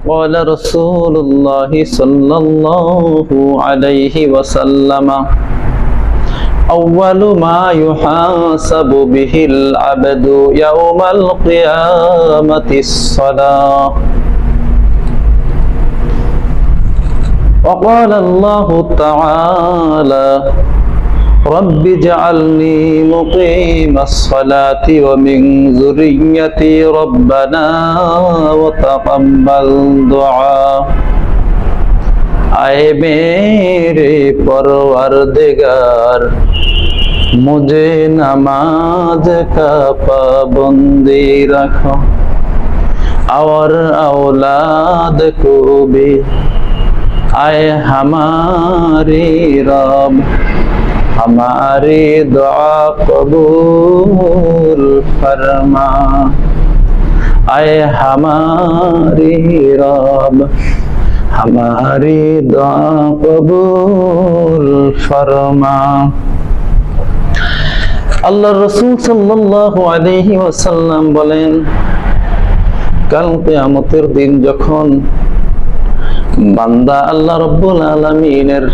قال رسول الله صلى الله عليه وسلم أول ما يحاسب به العبد يوم القيامة الصلاة وقال الله تعالى رب اجعلني مقيم الصلاة ومن ذريتي ربنا وتقبل دعاء आए मेरे परवरदिगार मुझे नमाज का पाबंदी रखो और औलाद को भी आए हमारी रब हमारी दुआ कबूल फरमा आए हमारी रब हमारी दुआ कबूल फरमा। আল্লাহ রাসূল সাল্লাল্লাহু আলাইহি ওয়াসাল্লাম বলেন, কাল কিয়ামতের দিন যখন বান্দা আল্লাহ রাব্বুল আলামিনের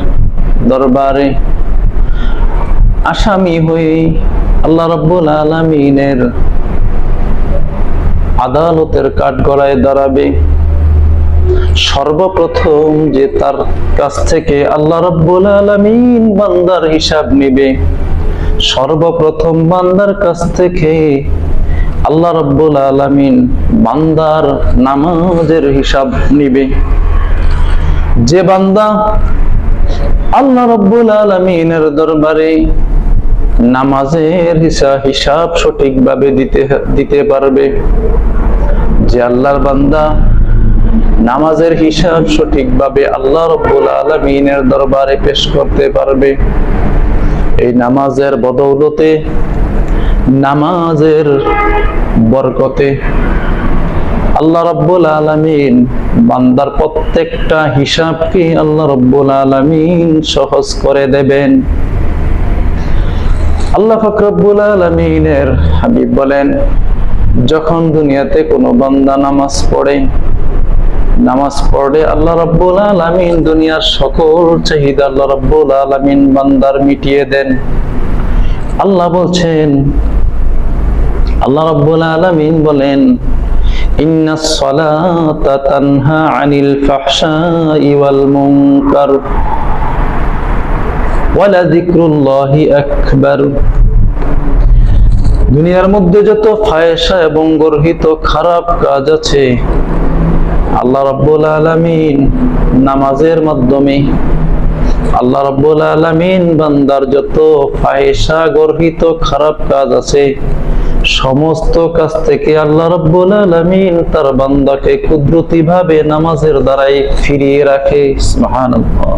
দরবারে আসামি হয়ে আল্লাহ রাব্বুল আলামিনের আদালতের কাঠগড়ায় দাঁড়াবে, সর্বপ্রথম যে তার কাছ থেকে আল্লাহ রাব্বুল আলামিন বান্দার হিসাব নেবে, সর্বপ্রথম বান্দার কাছ থেকে আল্লাহ রাব্বুল আলামিন বান্দার নামাজের হিসাব নেবে। যে বান্দা আল্লাহ রাব্বুল আলামিনের দরবারে নামাজের হিসাব সঠিকভাবে দিতে পারবে, যে আল্লাহর বান্দা নামাজের হিসাব সঠিকভাবে আল্লাহ রাব্বুল আলামিনের দরবারে পেশ করতে পারবে, এই নামাজের বদৌলতে, নামাজের বরকতে আল্লাহ রাব্বুল আলামিন বান্দার প্রত্যেকটা হিসাবকে আল্লাহ রাব্বুল আলামিন সহজ করে দেবেন। আল্লাহ পাক রব্বুল আলামিনের হাবিব বলেন, যখন দুনিয়াতে কোনো বান্দা নামাজ পড়ে আল্লাহ রাব্বুল আলামিন দুনিয়ার সকল চাহিদা আল্লাহ রাব্বুল আলামিন বান্দার মিটিয়ে দেন। আল্লাহ বলছেন, আল্লাহ রাব্বুল আলামিন বলেন, ইন্নাস সালাতা তানহা আনিল ফাহশাই ওয়াল মুনকার ওয়ালা যিকরুল্লাহি আকবার। দুনিয়ার মধ্যে যত ফায়সা এবং গর্হিত খারাপ কাজ আছে, আল্লাহ রাব্বুল আলামিন নামাজের মাধ্যমে আল্লাহ রাব্বুল আলামিন বান্দার যত ফায়সা গর্হিত খারাপ কাজ আছে, সমস্ত কাজ থেকে আল্লাহ রাব্বুল আলামিন তার বান্দাকে কুদরতি ভাবে নামাজের দ্বারাই ফিরিয়ে রাখে। সুবহানাল্লাহ।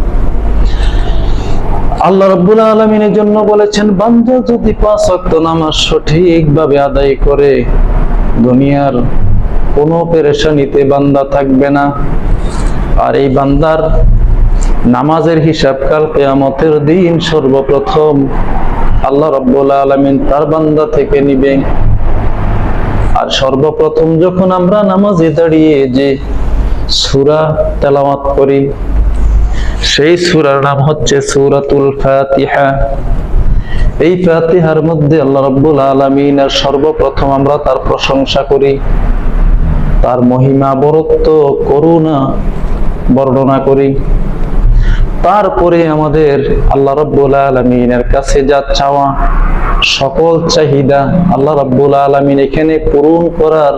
আল্লাহ রাব্বুল আলামিনের জন্য বলেছেন, বান্দা যদি 5 ওয়াক্ত নামাজ সঠিকভাবে আদায় করে, দুনিয়ার কোনো পেরেশানিতে বান্দা থাকবে না। আর এই বান্দার নামাজের হিসাব কাল কিয়ামতের দিন সর্বপ্রথম আল্লাহ রাব্বুল আলামিন তার বান্দা থেকে নিবে। আর সর্বপ্রথম যখন আমরা নামাজে দাঁড়িয়ে যে সূরা তেলাওয়াত করি, সেই সূরার নাম হচ্ছে সূরাতুল ফাতিহা। এই ফাতিহার মধ্যে আল্লাহ রাব্বুল আলামিনের সর্বপ্রথম আমরা তার প্রশংসা করি, তার মহিমা, বরত্ব, করুণা বর্ণনা করি। তারপরে আমাদের আল্লাহ রাব্বুল আলামিনের কাছে যা চাওয়া, সকল চাহিদা আল্লাহ রাব্বুল আলামিন এখানে পূরণ করার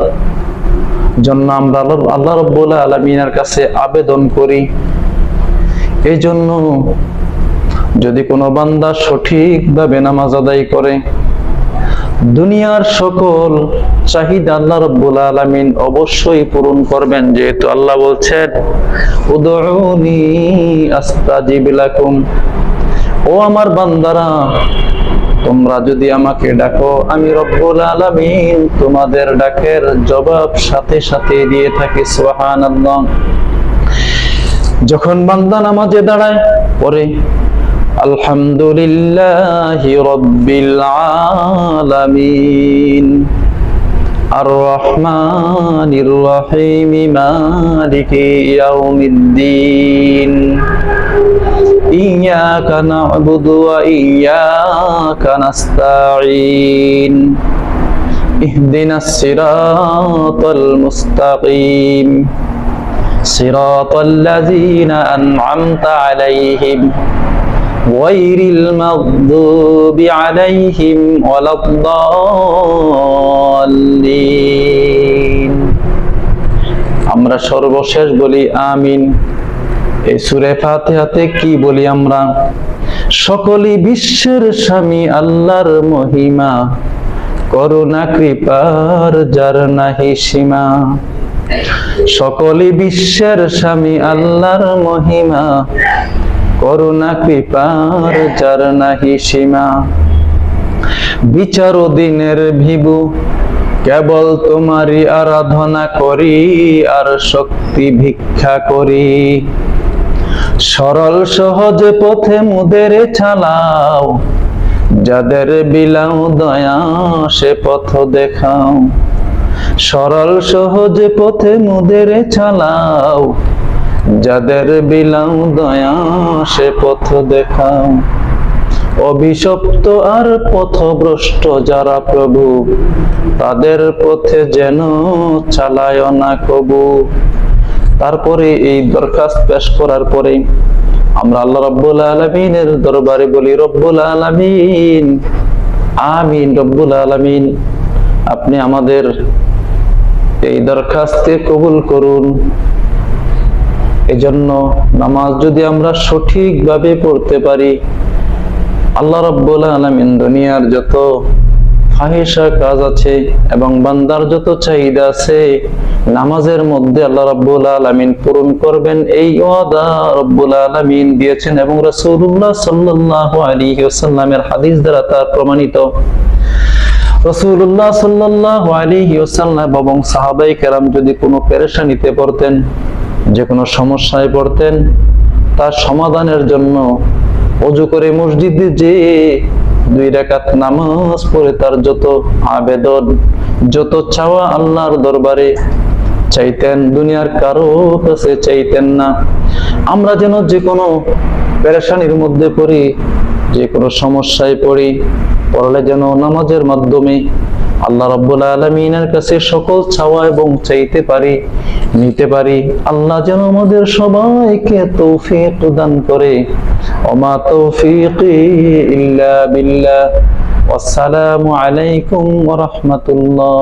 জন্য আমরা আল্লাহ রাব্বুল আলামিনের কাছে আবেদন করি। এই জন্য যদি কোনো বান্দা সঠিকভাবে নামাজ আদায় করে, দুনিয়ার সকল চাহিদা আল্লাহ রাব্বুল আলামিন অবশ্যই পূরণ করবেন। যেহেতু আল্লাহ বলছেন, উদউনি আস্তাজিব লাকুম, ও আমার বান্দারা, তোমরা যদি আমাকে ডাকো, আমি রব্বুল আলামিন তোমাদের ডাকের জবাব সাথে সাথে দিয়ে থাকি। সুবহানাল্লাহ। যখন বান্দা নামাজে দাঁড়ায় পরে আলহামদুলিল্লাহি রাব্বিল আলামিন, আর-রহমানির রহিম মালিকি ইয়াউমিদ্দিন ইয়াকা না'বুদু ওয়া ইয়াকা নাস্তাঈন ইহদিনাস সিরাতাল মুস্তাকিম সিরাতাল লাযীনা আন'আমতা আলাইহিম গায়রিল মাগদুবি আলাইহিম ওয়ালাদ-দাল্লিন। আমরা সর্বশেষ বলি আমিন। এই সূরা ফাতিহাতে কি বলি আমরা? সকলই বিশ্বের স্বামী আল্লাহর মহিমা, করুণা কৃপার যার নাহি সীমা। সকলই বিশ্বের স্বামী আল্লাহর মহিমা, করুণা কৃপার যার নাহি সীমা। বিচার দিনের ভিবু কেবল তোমারই আরাধনা করি, আর শক্তি ভিক্ষা করি। সরল সহজ পথে মুদের চালাও, যাদের বিলাও দয়া সে পথ দেখাও। সরল সহজ পথে মুদের চালাও, যাদের বিলাও দয়া সে পথ দেখাও। অভিশপ্ত আর পথভ্রষ্ট যারা প্রভু, তাদের পথে যেন চালায় না কবু। তারপরে এই দরখাস্ত পেশ করার পরে আমরা আল্লাহ রাব্বুল আলামিনের দরবারে বলি, রব্বুল আলামিন আমিন। রব্বুল আলামিন আপনি আমাদের এই দরখাস্তকে কবুল করুন। এজন্য নামাজ যদি আমরা সঠিকভাবে পড়তে পারি, আল্লাহ রাব্বুল আলামিন দুনিয়ার যত ফাহিশা কাজ আছে এবং বান্দার যত চাহিদা আছে, নামাজের মধ্যে আল্লাহ রাব্বুল আলামিন পূরণ করবেন, এই ওয়াদা রব্বুল আলামিন দিয়েছেন এবং রাসূলুল্লাহ সাল্লাল্লাহু আলাইহি ওয়াসাল্লামের হাদিস দ্বারা তা প্রমাণিত। রাসূলুল্লাহ সাল্লাল্লাহু আলাইহি ওয়াসাল্লাম এবং সাহাবায়ে কেরাম যদি কোনো পেরেশানিতে পড়তেন, যে কোনো সমস্যায় পড়তেন, তার সমাধানের জন্য ওযু করে মসজিদে যে 2 রাকাত নামাজ পড়ে তার যত আবেদন, যত চাওয়া আল্লাহর দরবারে চাইতেন, দুনিয়ার কারো কাছে চাইতেন না। আমরা যেন যে কোনো পেরেশানির মধ্যে পড়ি, যে কোনো সমস্যায় পড়লে যেন নামাজের মাধ্যমে আল্লাহ রাব্বুল আলামিনের কাছে সকল চাওয়া এবং চাইতে পারি, নিতে পারি। আল্লাহ যেন আমাদের সবাইকে তৌফিক দান করে। ওমা তৌফিকি ইল্লা বিল্লাহ। আসসালামু আলাইকুম ওয়া রাহমাতুল্লাহ।